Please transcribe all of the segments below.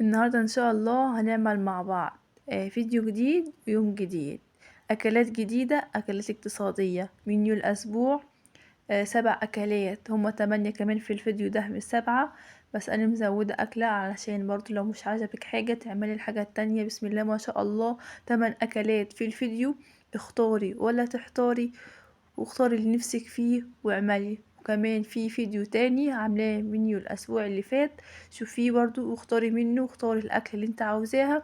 النهاردة ان شاء الله هنعمل مع بعض فيديو جديد ويوم جديد. اكلات جديدة، اكلات اقتصادية، منيو الاسبوع. 7 اكلات، هما 8 كمان في الفيديو ده مش 7. بس انا مزودة اكلة علشان برضو لو مش عجبك حاجة تعملي الحاجة التانية. بسم الله ما شاء الله، 8 اكلات في الفيديو. اختاري ولا تحتاري، واختاري اللي نفسك فيه واعملي. وكمان في فيديو تاني عاملاه منيو الاسبوع اللي فات، شوفيه برضو واختاري منه، واختاري الاكل اللي انت عاوزاها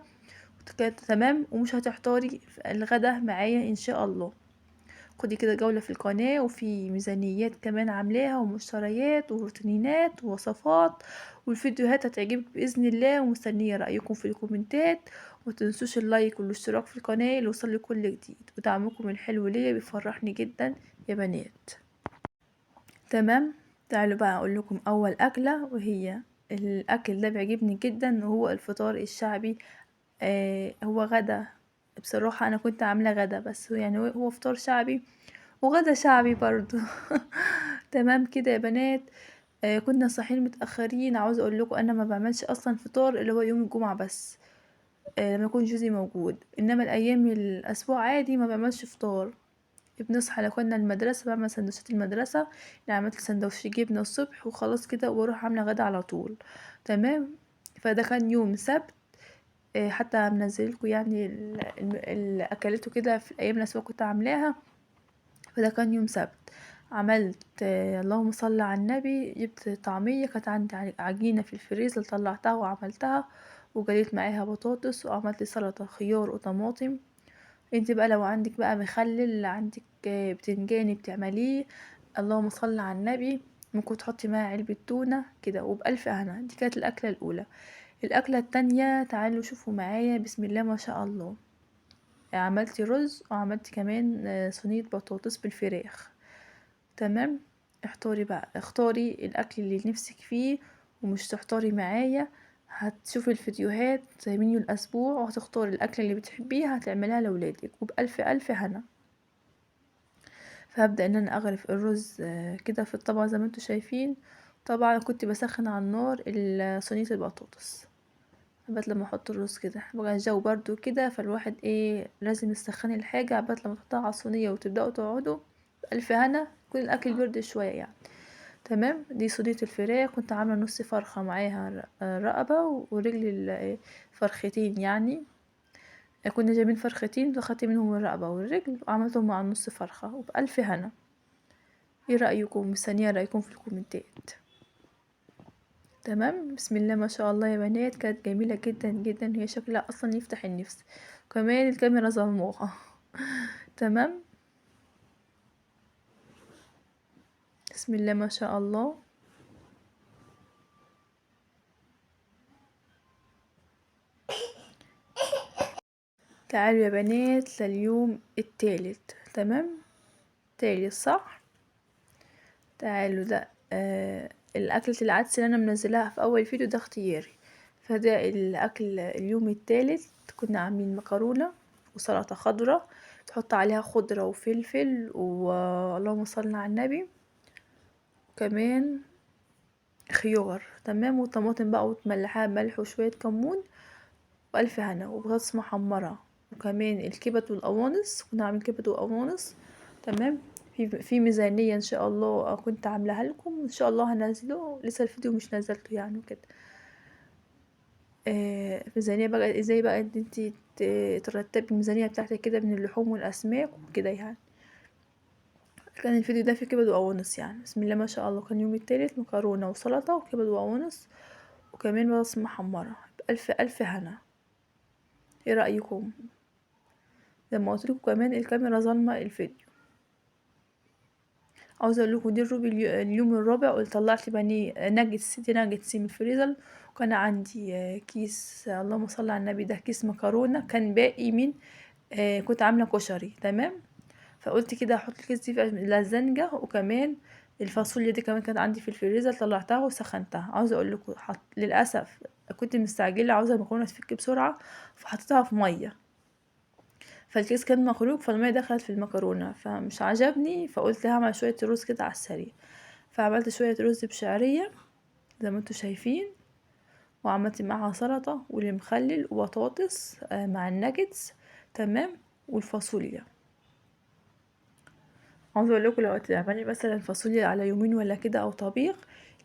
كده تمام. ومش هتحتاري في الغدا معايا ان شاء الله. خدي كده جولة في القناة، وفي ميزانيات كمان عاملاها ومشتريات وروتينات ووصفات، والفيديوهات هتعجبك بإذن الله. ومستنية رأيكم في الكومنتات، ومتنسوش اللايك والاشتراك في القناة ليوصل لكل جديد. ودعمكم الحلو ليا بيفرحني جدا يا بنات. تمام، تعالوا بقى اقول لكم اول اكله، وهي الاكل ده بيعجبني جدا وهو الفطار الشعبي. هو غدا. بصراحه انا كنت عامله غدا، بس يعني هو فطار شعبي وغدا شعبي برضو. تمام كده يا بنات. كنا صاحيين متاخرين. عاوز اقول لكم انا ما بعملش اصلا فطار اللي هو يوم الجمعه بس، لما يكون جوزي موجود. انما الايام الاسبوع عادي ما بعملش فطار. بنصحى لو كنا المدرسة بعمل سندوتشات المدرسة. يعني عملت سندوتش جبنة الصبح وخلاص كده، واروح عاملة غدا على طول. تمام. فده كان يوم سبت. حتى منزلكوا يعني الاكلته كده في الايام الاسبوع كنت عاملاها. فده كان يوم سبت. عملت اللهم صل على النبي، جبت طعمية كانت عندي عجينة في الفريزر، طلعتها وعملتها. وجريت معاها بطاطس، وعملت سلطة خيار وطماطم. انت بقى لو عندك بقى مخلل، عندك بتنجاني بتعمليه. اللهم صل على النبي. ممكن تحطي معاه علبة تونة كده وبألف هنا. دي كانت الأكلة الأولى. الأكلة التانية تعالوا شوفوا معايا، بسم الله ما شاء الله. عملت رز، وعملت كمان صينية بطاطس بالفراخ. تمام. اختاري بقى، اختاري الأكل اللي نفسك فيه، ومش تحتاري معايا. هتشوفي الفيديوهات زي منيو الأسبوع، وهتختاري الأكل اللي بتحبيه هتعملها لأولادك وبألف ألف هنا. فهبدأ ان انا اغرف الرز كده في الطبق زي ما انتوا شايفين. طبعا كنت بسخن على النار صينية البطاطس. عبات لما احط الرز كده بقى الجو برضو كده، فالواحد لازم يسخن الحاجة عبات لما تحطها على الصينية وتبدأوا تقعدوا بألف هنا يكون الأكل برد شوية يعني. تمام. دي صينية الفراخ، كنت عاملة نص فرخة معاها رقبة ورجل فرختين يعني. كنا جايبين فرختين فخدت منهم الرقبة والرجل وعملتهم مع نص فرخة وبألف هنا. ايه رأيكم؟ مستنية رأيكم في الكومنتات. تمام. بسم الله ما شاء الله يا بنات، كانت جميلة جدا جدا. هي شكلها اصلا يفتح النفس. كمان الكاميرا ظلموها. تمام. بسم الله ما شاء الله. تعالوا يا بنات لليوم التالت. تمام، تالت صح. تعالوا ده الأكلة العدس اللي أنا منزلاها في أول فيديو ده اختياري. فده الأكل اليوم التالت. كنا عاملين مكرونة وسلطة خضرة، تحط عليها خضرة وفلفل اللهم صل على النبي. وكمان خيار. تمام. وطماطم بقى وتملحها ملح وشوية كمون وألف هنا، وبطاطس محمرة. وكمان الكبد والقوانص، كنا عاملين كبد وقوانص. تمام. في ميزانية ان شاء الله كنت عاملاها لكم، ان شاء الله هنزله، لسه الفيديو مش نزلته يعني وكده. ميزانية بقى ازاي بقى ان انتي ترتبي الميزانية بتاعتك كده من اللحوم والاسماك وكده يعني. كان الفيديو ده فيه كبد وقوانص يعني. بسم الله ما شاء الله. كان يوم التالت مكرونة وسلطة وكبد وقوانص، وكمان بطاطس محمرة بألف ألف هنا. ايه رأيكم؟ زي ما قلت لكم كمان الكاميرا ظالمة الفيديو. عاوزه اقول لكم دي اليوم الرابع، قلت طلعت بانيه ناجتس، دي ناجتس من الفريزر. وكان عندي كيس اللهم صل على النبي، ده كيس مكرونه كان باقي من كنت عامله كشري. تمام. فقلت كده احط الكيس دي في اللازانجا. وكمان الفاصوليا دي كمان كانت عندي في الفريزر، طلعتها وسخنتها. عاوزه اقول لكم للاسف كنت مستعجله، عاوزه المكرونه تفك بسرعه، فحطيتها في ميه. فالكيس كان مخروق، فالمية دخلت في المكرونة فمش عجبني. فقلت هعمل شوية رز كده على السريع. فعملت شوية رز بشعرية زي ما انتوا شايفين. وعملت معاها سلطة والمخلل وبطاطس مع الناجتس. تمام. والفاصوليا. عاوزة اقول لكم لو تعملي مثلا فاصوليا على يومين ولا كده او طبيخ،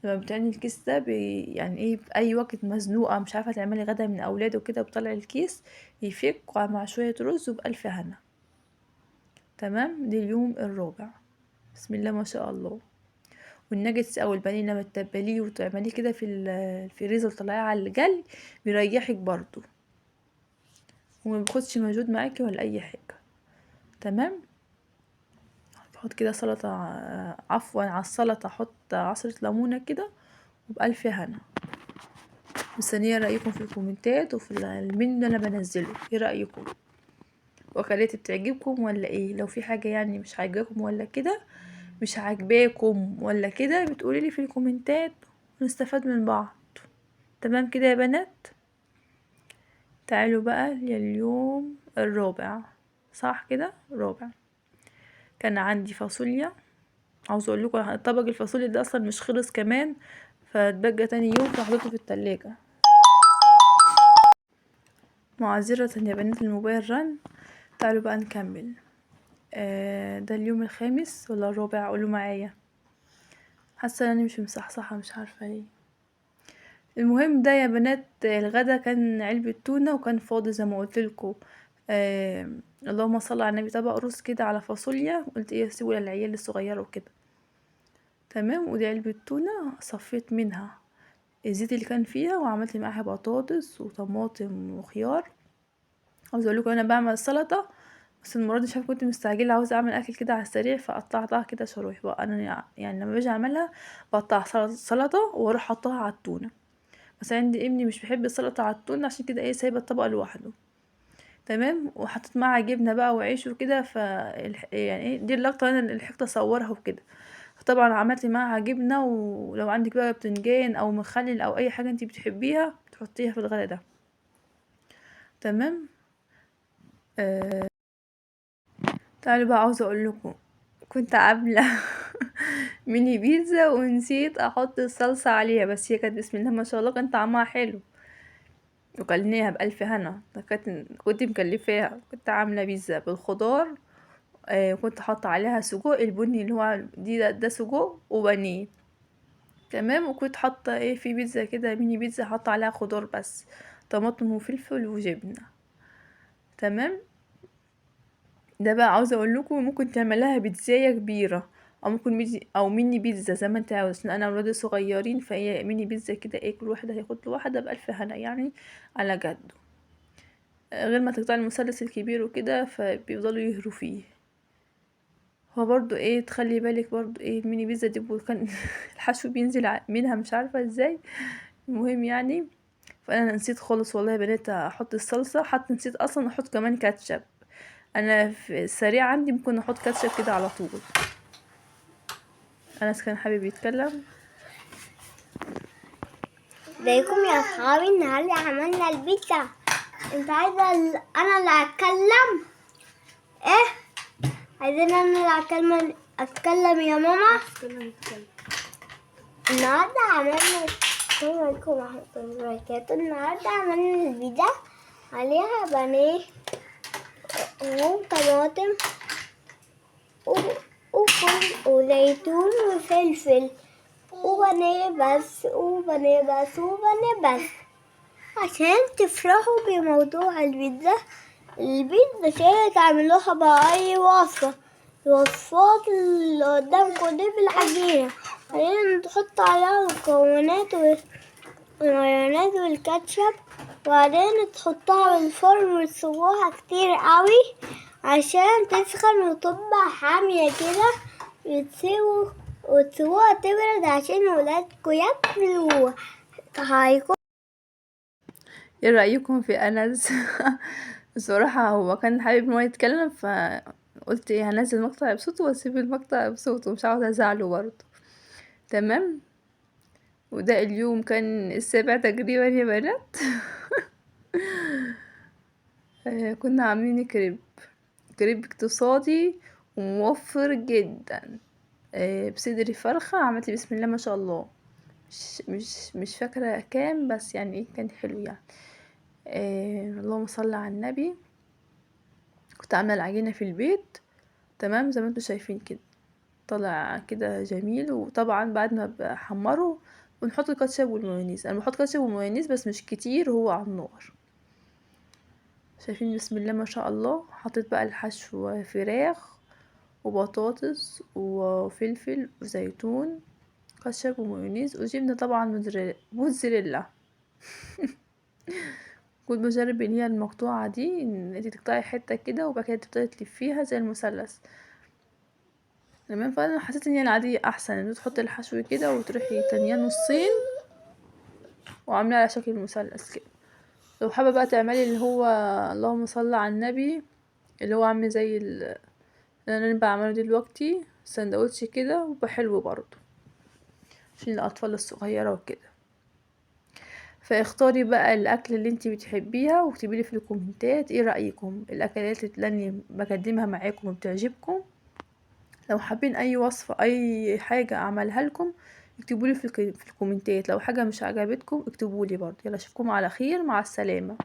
لما بتعملي الكيس ده يعني ايه، في اي وقت مزنوقة مش عارفة تعملي غدا من اولاد وكده، بطلع الكيس يفك مع شوية رز وبألف هنا. تمام. دي اليوم الرابع. بسم الله ما شاء الله. والناجتس او البانيه لما تتبليه وتعمليه كده في الفريزر وتطلعيه على الجل، بيريحك برضو وما بياخدش مجهود معاكي ولا اي حاجه. تمام. بحط كده سلطه، عفوا على السلطه احط عصره ليمونه كده وبألف هنا. مستنيه رايكم في الكومنتات وفي المنيو اللي انا بنزله، ايه رايكم؟ واكلاتي بتعجبكم ولا ايه؟ لو في حاجه يعني مش عاجباكم ولا كده، مش عاجباكم ولا كده، بتقولي لي في الكومنتات ونستفاد من بعض. تمام كده يا بنات. تعالوا بقى لليوم الرابع. صح كده رابع. كان عندي فاصوليا. عاوز اقول لكم طبق الفاصوليا ده اصلا مش خلص كمان، فاتبقى تاني يوم فحطيته في التلاجة. معذرة يا بنات الموبايل رن. تعالوا بقى نكمل. ده اليوم الخامس ولا الرابع؟ قولوا معايا. حاسه اني مش مصحصحه، مش عارفه ليه. المهم ده يا بنات، الغدا كان علبة تونة وكان فاضي زي ما قلت لكم. اللهم صل على النبي، طبق رز كده على فاصوليا، قلت ايه اسيبه للعيال الصغيره وكده. تمام. ودي علبة تونة صفيت منها الزيت اللي كان فيها وعملت معاها بطاطس وطماطم وخيار. عاوزه اقول لكم انا بعمل سلطه، بس المره دي مش عارفه كنت مستعجله عاوزه اعمل اكل كده على السريع، فقطعتها كده شرايح بقى. انا يعني لما باجي اعملها بقطع سلطه واروح حطها على التونه، بس عندي ابني مش بيحب السلطه على التونه، عشان كده ايه سايبه الطبق لوحده. تمام. وحطيت معاها جبنه بقى وعيش وكده، يعني ايه دي اللقطه انا اللي لحقت اصورها وكده. طبعا عملت معاها جبنه، ولو عندك بقى بتنجان او مخلل او اي حاجه انتي بتحبيها تحطيها في الغدا ده. تمام. تعالوا بقى، عاوزه اقول لكم كنت عامله ميني بيتزا ونسيت احط الصلصه عليها، بس هي كانت بسم الله ما شاء الله كان طعمها حلو وكلناها بألف هنا. كنت مكلفاها. كنت عامله بيتزا بالخضار، وكنت حاطه عليها سجق البني اللي هو ده سجق وبانيه. تمام. وكنت حاطه ايه في بيتزا كده ميني بيتزا حاطه عليها خضار بس، طماطم وفلفل وجبنه. تمام. ده بقى عاوزه اقول لكم ممكن تعملها بيتزايه كبيره، او ممكن او ميني بيتزا زي ما انت عاوز، عشان انا ولادي صغيرين، فهي ميني بيتزا كده ايه كل واحد هياخد له واحده بألف هنا يعني، على جد. غير ما تقطع المثلث الكبير وكده فبيفضلوا يهروا فيه. هو برضو ايه تخلي بالك برضو ايه الميني بيتزا دي كان الحشو بينزل منها مش عارفه ازاي. المهم يعني، فانا نسيت خالص والله يا بنات احط الصلصه، حتى نسيت اصلا احط كمان كاتشب. انا في السريع عندي ممكن احط كاتشب كده على طول. انس كان حابب يتكلم. ازيكم يا اصحابي؟ النهارده عملنا البيتزا. انت عايزه انا اللي اتكلم؟ ايه عايزين انا اللي اتكلم يا ماما؟ النهارده عملنا السلام عليكم ورحمه الله وبركاته. النهارده عملنا البيتزا عليها بانيه وطماطم وفول وزيتون وفلفل وبانيه بس وبانيه بس وبانيه بس، عشان تفرحوا بموضوع البيتزا. البيتزا شيء تعملوها بأي وصفة. الوصفات اللي قدامكم دي بالعجينة، بعدين تحط عليها المكونات والمايونيز والكاتشب، وبعدين تحطها في الفرن وتسووها كتير قوي عشان تسخن وتبقى حامية كده، وتسووها تبرد عشان ولادكم ياكلوها. هيكون ايه رأيكم في انس؟ بصراحة هو كان حابب ان هو يتكلم، فقلت ايه هنزل مقطع بصوته واسيب المقطع بصوته، مش عاوزة ازعله برضه. تمام. وده اليوم كان السابع تقريبا يا بنات. كنا عاملين كريب اقتصادي وموفر جدا. بصدر فرخة عملت بسم الله ما شاء الله، مش فاكرة كام، بس يعني إيه كان حلو يعني. اللهم صل على النبي. كنت عاملة العجينة في البيت، تمام زي ما انتوا شايفين كده، طالع كده جميل. وطبعا بعد ما بحمره بنحط الكاتشب والمايونيز. انا بحط كاتشب ومايونيز بس مش كتير، هو على النار. شايفين بسم الله ما شاء الله. حطيت بقى الحشو فراخ وبطاطس وفلفل وزيتون، كاتشب ومايونيز وجبنة طبعا موتزاريلا. كنت بجرب اللي هي المقطوعة دي، ان انتي تقطعي حتة كده وبعد كده تبتدي تلفيها زي المثلث، تمام. فانا حسيت ان هي العادية احسن، ان تحطي الحشو كده وتروحي تانية نصين وعاملاه على شكل مثلث كده. لو حابة بقى تعملي اللي هو اللهم صل على النبي، اللي هو عامل زي اللي انا بعمله دلوقتي، سندوتش كده وبحلو برضه عشان الاطفال الصغيرة وكده. فاختاري بقى الاكل اللي انتي بتحبيها واكتبيلي في الكومنتات ايه رأيكم، الاكلات اللي انا بقدمها معاكم وبتعجبكم. لو حابين اي وصفة اي حاجة اعملها لكم اكتبولي في الكومنتات. لو حاجة مش عجبتكم اكتبولي برضه. يلا اشوفكم على خير، مع السلامة.